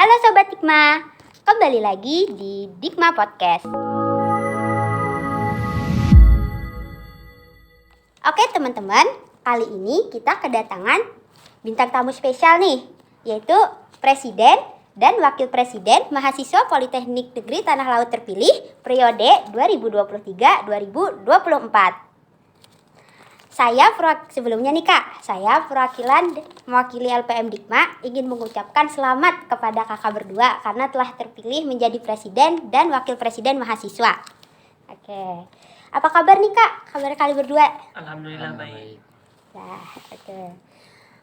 Halo Sobat Dikma, kembali lagi di Dikma Podcast. Oke teman-teman, kali ini kita kedatangan bintang tamu spesial nih, yaitu Presiden dan Wakil Presiden Mahasiswa Politeknik Negeri Tanah Laut terpilih periode 2023-2024. Sebelumnya nih Kak, saya mewakili LPM Dikma ingin mengucapkan selamat kepada kakak berdua karena telah terpilih menjadi Presiden dan Wakil Presiden Mahasiswa. Oke, apa kabar nih Kak? Kabar kalian berdua? Alhamdulillah baik. Nah, oke.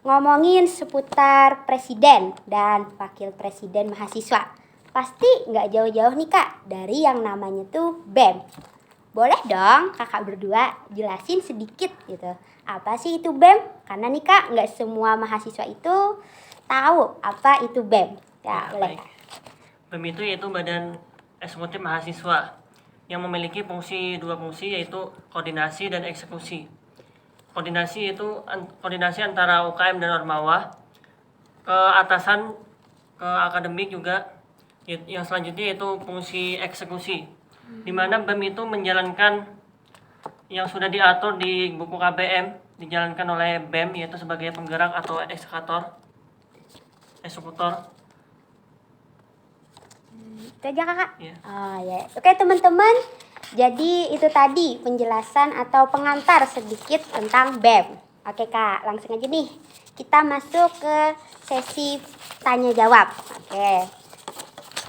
Ngomongin seputar Presiden dan Wakil Presiden Mahasiswa, pasti nggak jauh-jauh nih Kak dari yang namanya tuh BEM. Boleh dong kakak berdua jelasin sedikit gitu. Apa sih itu BEM? Karena nih Kak, nggak semua mahasiswa itu tahu apa itu BEM. Ya, boleh baik. Kak. BEM itu yaitu Badan Eksekutif Mahasiswa yang memiliki dua fungsi yaitu koordinasi dan eksekusi. Koordinasi itu koordinasi antara UKM dan Ormawa, ke atasan, ke akademik juga. Yang selanjutnya yaitu fungsi eksekusi, di mana BEM itu menjalankan yang sudah diatur di buku KBM, dijalankan oleh BEM yaitu sebagai penggerak atau eksekutor. Itu aja Kakak? Ya. Oh ya. Oke teman-teman, jadi itu tadi penjelasan atau pengantar sedikit tentang BEM. Oke Kak, langsung aja nih. Kita masuk ke sesi tanya jawab. Oke.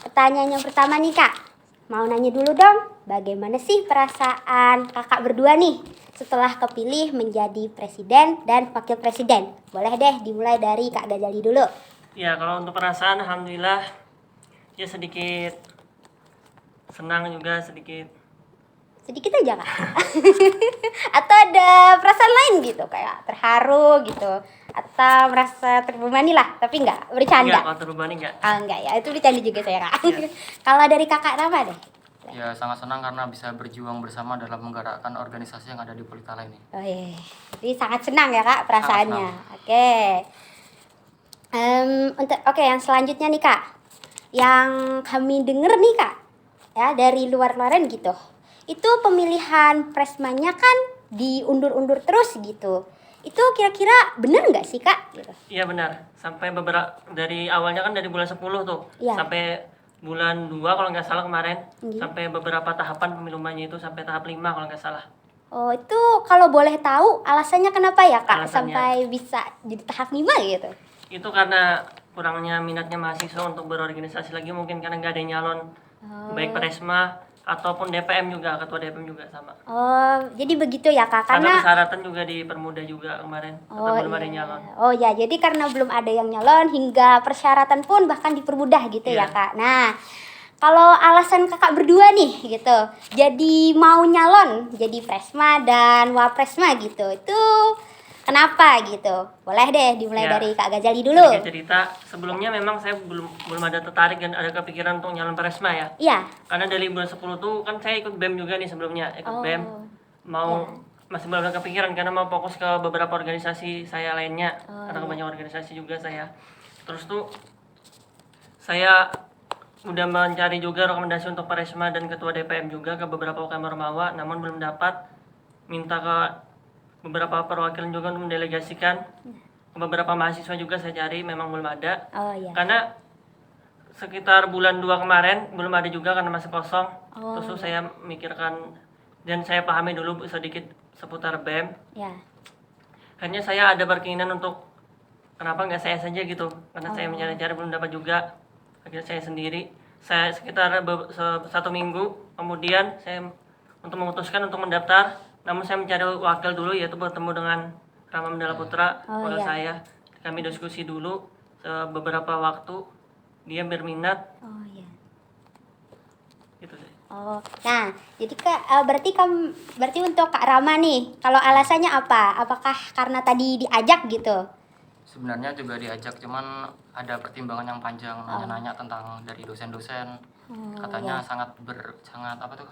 Pertanyaan yang pertama nih Kak. Mau nanya dulu dong, bagaimana sih perasaan kakak berdua nih setelah kepilih menjadi presiden dan wakil presiden? Boleh deh dimulai dari Kak Gazali dulu. Ya, kalau untuk perasaan alhamdulillah ya sedikit senang juga sedikit. Sedikit aja Kak. Atau ada perasaan lain gitu, kayak terharu gitu. Atau merasa terbebani lah, tapi enggak, bercanda. Enggak, kalau terbebani enggak. Enggak ya, itu bercanda juga saya Kak. Ya. Kalau dari kakak apa deh? Ya, sangat senang karena bisa berjuang bersama dalam menggerakkan organisasi yang ada di Politala ini. Oh iya, jadi sangat senang ya Kak perasaannya. Oke. Oke, yang selanjutnya nih Kak, yang kami denger nih Kak, ya dari luar-luaran gitu, itu pemilihan presmanya kan diundur-undur terus gitu. Itu kira-kira bener nggak sih Kak? Gitu. Iya benar. Sampai dari awalnya kan dari bulan 10 tuh. Iya. Sampai bulan 2 kalau nggak salah kemarin. Iya. Sampai beberapa tahapan pemiluannya itu sampai tahap 5 kalau nggak salah. Oh, itu kalau boleh tahu alasannya kenapa ya Kak Alasannya. sampai bisa jadi tahap 5 gitu? Itu karena kurangnya minatnya mahasiswa untuk berorganisasi lagi, mungkin karena nggak ada yang nyalon. Baik Presma ataupun DPM juga, ketua DPM juga sama. Oh, jadi begitu ya Kak? Karena Karena persyaratan juga dipermudah juga kemarin. Tetap belum ada yang nyalon. Oh ya, jadi karena belum ada yang nyalon hingga persyaratan pun bahkan dipermudah gitu ya Iya. Kak. Nah, kalau alasan kakak berdua nih gitu, jadi mau nyalon jadi Presma dan Wapresma gitu, itu kenapa gitu? Boleh deh dimulai Ya. dari Kak Gazali dulu. Sedikit cerita, sebelumnya memang saya belum ada tertarik dan ada kepikiran untuk nyalon Presma ya. Iya. Karena dari bulan 10 tuh kan saya ikut BEM juga nih sebelumnya, ikut BEM. Masih belum ada kepikiran karena mau fokus ke beberapa organisasi saya lainnya. Karena banyak organisasi juga saya. Terus tuh saya udah mencari juga rekomendasi untuk Presma dan ketua DPM juga ke beberapa UKM Ormawa, namun belum dapat. Minta ke beberapa perwakilan juga untuk mendelegasikan ke beberapa mahasiswa juga saya cari, memang belum ada. Oh iya. Karena sekitar bulan 2 kemarin belum ada juga karena masih kosong. Terus tuh saya mikirkan dan saya pahami dulu sedikit seputar BEM. Ya. Akhirnya saya ada berkeinginan untuk kenapa nggak saya saja gitu, karena saya mencari-cari belum dapat juga. Akhirnya saya sendiri. Saya sekitar 1 minggu kemudian saya untuk memutuskan untuk mendaftar. Namun saya mencari wakil dulu, yaitu bertemu dengan Rama Mandala Putra, wakil saya. Kami diskusi dulu beberapa waktu. Dia berminat. Oh iya. Gitu sih. Oh, nah, jadi berarti untuk Kak Rama nih, kalau alasannya apa? Apakah karena tadi diajak gitu? Sebenarnya juga diajak, cuman ada pertimbangan yang panjang, nanya-nanya tentang dari dosen-dosen. Katanya sangat apa tuh?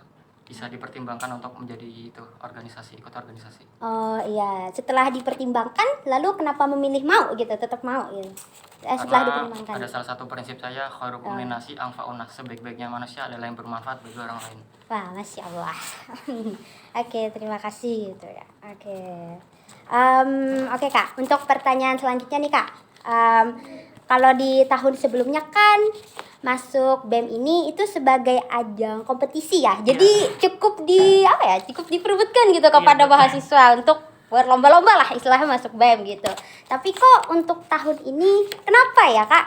bisa dipertimbangkan untuk menjadi itu ikut organisasi. Oh iya, setelah dipertimbangkan, lalu kenapa memilih mau gitu, tetap mau gitu? Setelah Karena dipertimbangkan. ada salah satu prinsip saya, khairul nasi anfa'un nas, sebaik-baiknya manusia adalah yang bermanfaat bagi orang lain. Wah, Masya Allah. Oke, terima kasih gitu ya. Oke. Oke Kak, untuk pertanyaan selanjutnya nih Kak. Kalau di tahun sebelumnya kan masuk BEM ini itu sebagai ajang kompetisi ya. Jadi cukup cukup diperebutkan gitu kepada betul. mahasiswa untuk berlomba-lomba lah istilahnya masuk BEM gitu. Tapi kok untuk tahun ini kenapa ya Kak?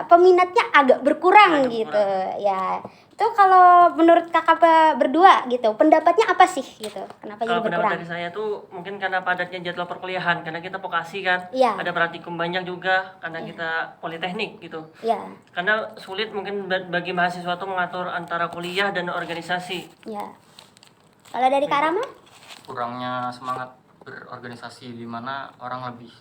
Peminatnya agak berkurang Agak gitu berkurang. ya. Itu kalau menurut kakak berdua gitu, pendapatnya apa sih gitu? Kenapa jadi Kalau pendapat berkurang? dari saya tuh mungkin karena padatnya jadwal perkuliahan, karena kita vokasi kan, Iya. ada praktikum banyak juga karena kita politeknik gitu. Ya, Karena sulit mungkin bagi mahasiswa tuh mengatur antara kuliah dan organisasi. ya. Kalau dari Kak Rama? Kurangnya semangat berorganisasi, di mana orang lebih,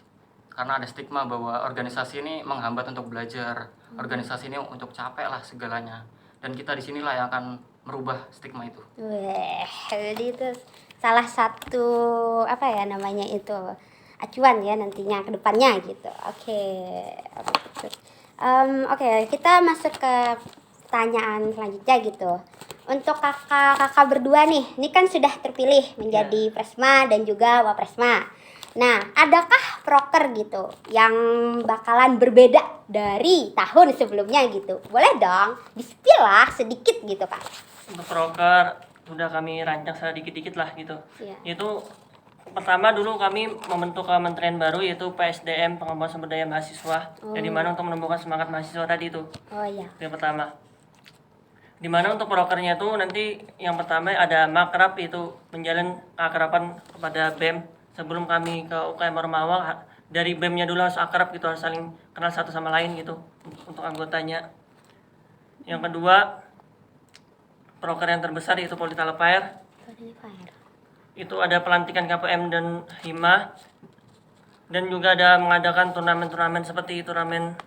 karena ada stigma bahwa organisasi ini menghambat untuk belajar, organisasi ini untuk capek lah segalanya, dan kita di sinilah yang akan merubah stigma itu. Weh, jadi itu salah satu acuan ya nantinya ke depannya gitu. Oke. Oke, kita masuk ke pertanyaan selanjutnya gitu. Untuk kakak berdua nih, ini kan sudah terpilih menjadi Presma dan juga Wapresma. Nah, adakah proker gitu yang bakalan berbeda dari tahun sebelumnya gitu? Boleh dong, di-spill lah sedikit gitu Kak. Untuk proker sudah kami rancang sedikit-dikit lah gitu. Iya. Yaitu pertama dulu kami membentuk kementerian baru yaitu PSDM, Pengembangan Sumber Daya Mahasiswa. Yang dimana untuk menumbuhkan semangat mahasiswa tadi itu. Oh iya. Yang pertama. Dimana untuk prokernya itu nanti yang pertama ada makrab, itu menjalin keakraban kepada BEM. Sebelum kami ke UKM Ormawa, dari BEM-nya dulu harus akrab gitu, harus saling kenal satu sama lain gitu untuk anggotanya. Yang kedua, proker yang terbesar yaitu Polita Lepair. Itu ada pelantikan KPM dan Hima, dan juga ada mengadakan turnamen-turnamen seperti turnamen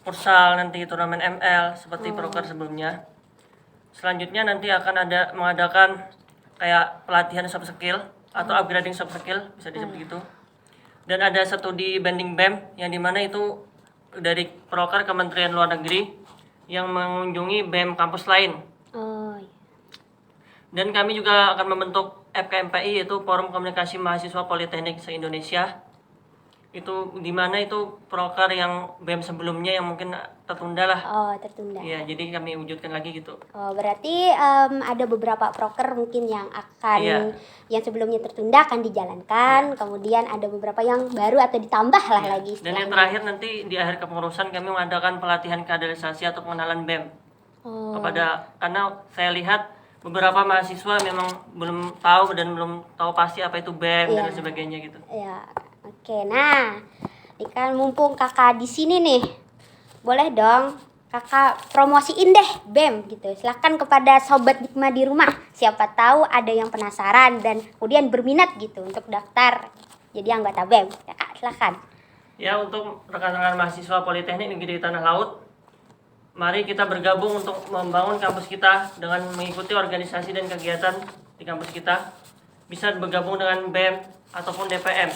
futsal, nanti turnamen ML seperti proker sebelumnya. Selanjutnya nanti akan ada mengadakan kayak pelatihan soft skill atau upgrading soft skill, bisa disebut gitu. Dan ada studi banding BEM yang dimana itu dari proker Kementerian Luar Negeri yang mengunjungi BEM kampus lain. Oh iya. Dan kami juga akan membentuk FKMPI, yaitu Forum Komunikasi Mahasiswa Politeknik se-Indonesia. Itu dimana itu proker yang BEM sebelumnya yang mungkin tertunda lah. Oh, tertunda. Iya, jadi kami wujudkan lagi gitu. Oh, berarti ada beberapa proker mungkin yang akan Iya. yang sebelumnya tertunda akan dijalankan, kemudian ada beberapa yang baru atau ditambah lah Iya. lagi Dan yang istilahnya. terakhir nanti di akhir kepengurusan kami mengadakan pelatihan kaderisasi atau pengenalan BEM Oh, karena saya lihat beberapa mahasiswa memang belum tahu dan belum tahu pasti apa itu BEM dan Iya. lain sebagainya gitu. ya. Oke, nah, ini kan mumpung kakak di sini nih, boleh dong kakak promosiin deh BEM gitu. Silakan kepada sobat Dikma di rumah. Siapa tahu ada yang penasaran dan kemudian berminat gitu untuk daftar jadi anggota BEM. Ya Kak, silakan. Ya, untuk rekan-rekan mahasiswa Politeknik Negeri Tanah Laut, mari kita bergabung untuk membangun kampus kita dengan mengikuti organisasi dan kegiatan di kampus kita. Bisa bergabung dengan BEM ataupun DPM.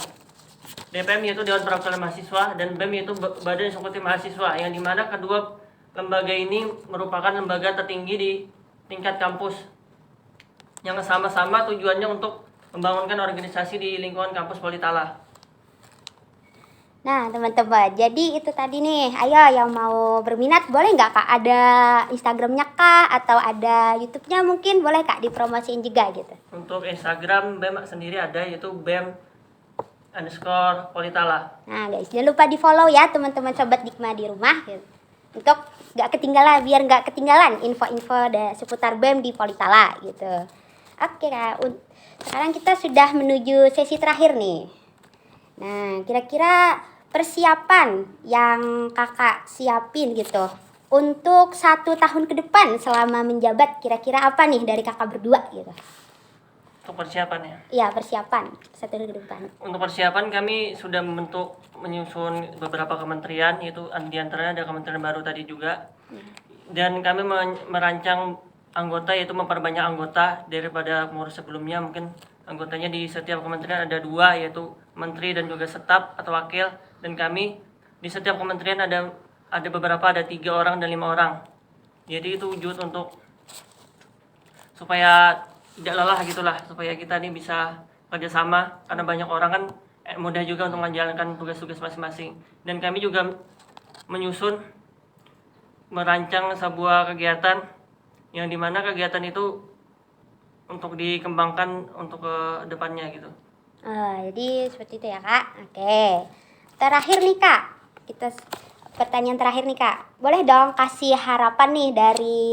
DPM yaitu Dewan Perwakilan Mahasiswa, dan BEM yaitu Badan Eksekutif Mahasiswa, yang dimana kedua lembaga ini merupakan lembaga tertinggi di tingkat kampus yang sama-sama tujuannya untuk membangunkan organisasi di lingkungan kampus Politala. Nah, teman-teman, jadi itu tadi nih. Ayo yang mau berminat boleh nggak Kak ada Instagramnya Kak atau ada YouTube-nya mungkin boleh Kak dipromosiin juga gitu. Untuk Instagram BEM sendiri ada, yaitu BEM_Politala. Nah guys, jangan lupa di follow ya teman-teman sobat Dikma di rumah gitu. Untuk biar nggak ketinggalan info-info seputar BEM di Politala gitu. Oke Kak, sekarang kita sudah menuju sesi terakhir nih. Nah, kira-kira persiapan yang kakak siapin gitu untuk 1 tahun ke depan selama menjabat, kira-kira apa nih dari kakak berdua gitu? Untuk persiapannya. Iya, persiapan 1 tahun ke depan. Untuk persiapan kami sudah menyusun beberapa kementerian, yaitu di antaranya ada kementerian baru tadi juga. Dan kami merancang anggota, yaitu memperbanyak anggota daripada pengurus sebelumnya. Mungkin anggotanya di setiap kementerian ada 2, yaitu menteri dan juga staf atau wakil, dan kami di setiap kementerian ada beberapa, ada 3 orang dan 5 orang. Jadi itu wujud untuk supaya tidak lelah gitulah, supaya kita ini bisa kerjasama, karena banyak orang kan mudah juga untuk menjalankan tugas-tugas masing-masing. Dan kami juga merancang sebuah kegiatan yang dimana kegiatan itu untuk dikembangkan untuk ke depannya gitu. Jadi seperti itu ya Kak. Oke. Terakhir nih Kak, pertanyaan terakhir nih Kak. Boleh dong kasih harapan nih dari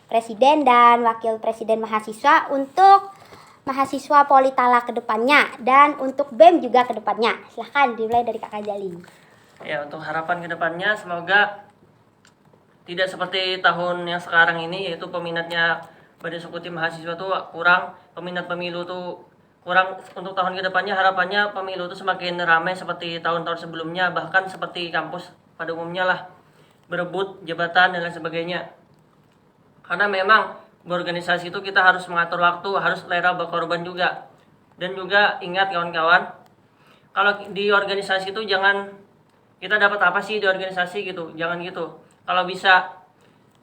Presiden dan Wakil Presiden mahasiswa untuk mahasiswa Politala ke depannya dan untuk BEM juga ke depannya. Silahkan dimulai dari Kak Kajali. Ya, untuk harapan ke depannya semoga tidak seperti tahun yang sekarang ini, yaitu peminatnya Badan Eksekutif Mahasiswa tuh kurang, peminat pemilu tuh kurang. Untuk tahun ke depannya harapannya pemilu tuh semakin ramai seperti tahun-tahun sebelumnya, bahkan seperti kampus pada umumnya lah, berebut jabatan dan lain sebagainya. Karena memang berorganisasi itu kita harus mengatur waktu, harus rela berkorban juga. Dan juga ingat kawan-kawan, kalau di organisasi itu jangan kita dapat apa sih di organisasi gitu, jangan gitu. Kalau bisa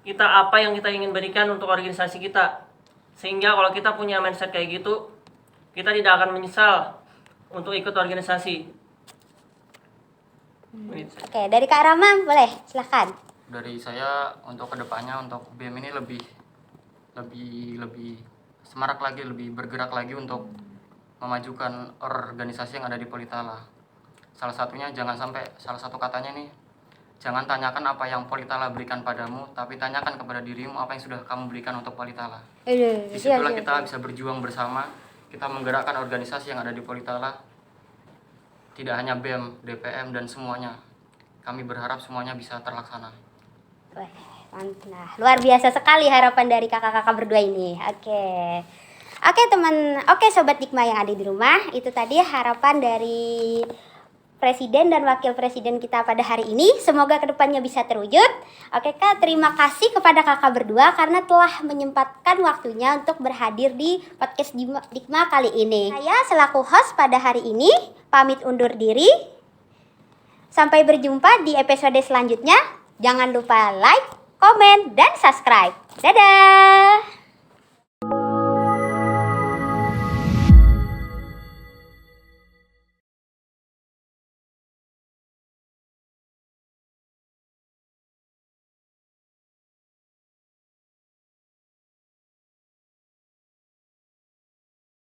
kita apa yang kita ingin berikan untuk organisasi kita, sehingga kalau kita punya mindset kayak gitu, kita tidak akan menyesal untuk ikut organisasi. Oke, dari Kak Rama boleh, silahkan. Dari saya untuk kedepannya untuk BEM ini lebih semarak lagi, lebih bergerak lagi untuk memajukan organisasi yang ada di Politala. Salah satu katanya nih, jangan tanyakan apa yang Politala berikan padamu, tapi tanyakan kepada dirimu apa yang sudah kamu berikan untuk Politala. Disitulah kita bisa berjuang bersama, kita menggerakkan organisasi yang ada di Politala, tidak hanya BEM, DPM, dan semuanya. Kami berharap semuanya bisa terlaksana. Nah, luar biasa sekali harapan dari kakak-kakak berdua ini. Oke Sobat Dikma yang ada di rumah, itu tadi harapan dari Presiden dan Wakil Presiden kita pada hari ini. Semoga kedepannya bisa terwujud. Oke Kak, terima kasih kepada kakak berdua karena telah menyempatkan waktunya untuk berhadir di podcast Dikma kali ini. Saya selaku host pada hari ini pamit undur diri. Sampai berjumpa di episode selanjutnya. Jangan lupa like, komen, dan subscribe. Dadah!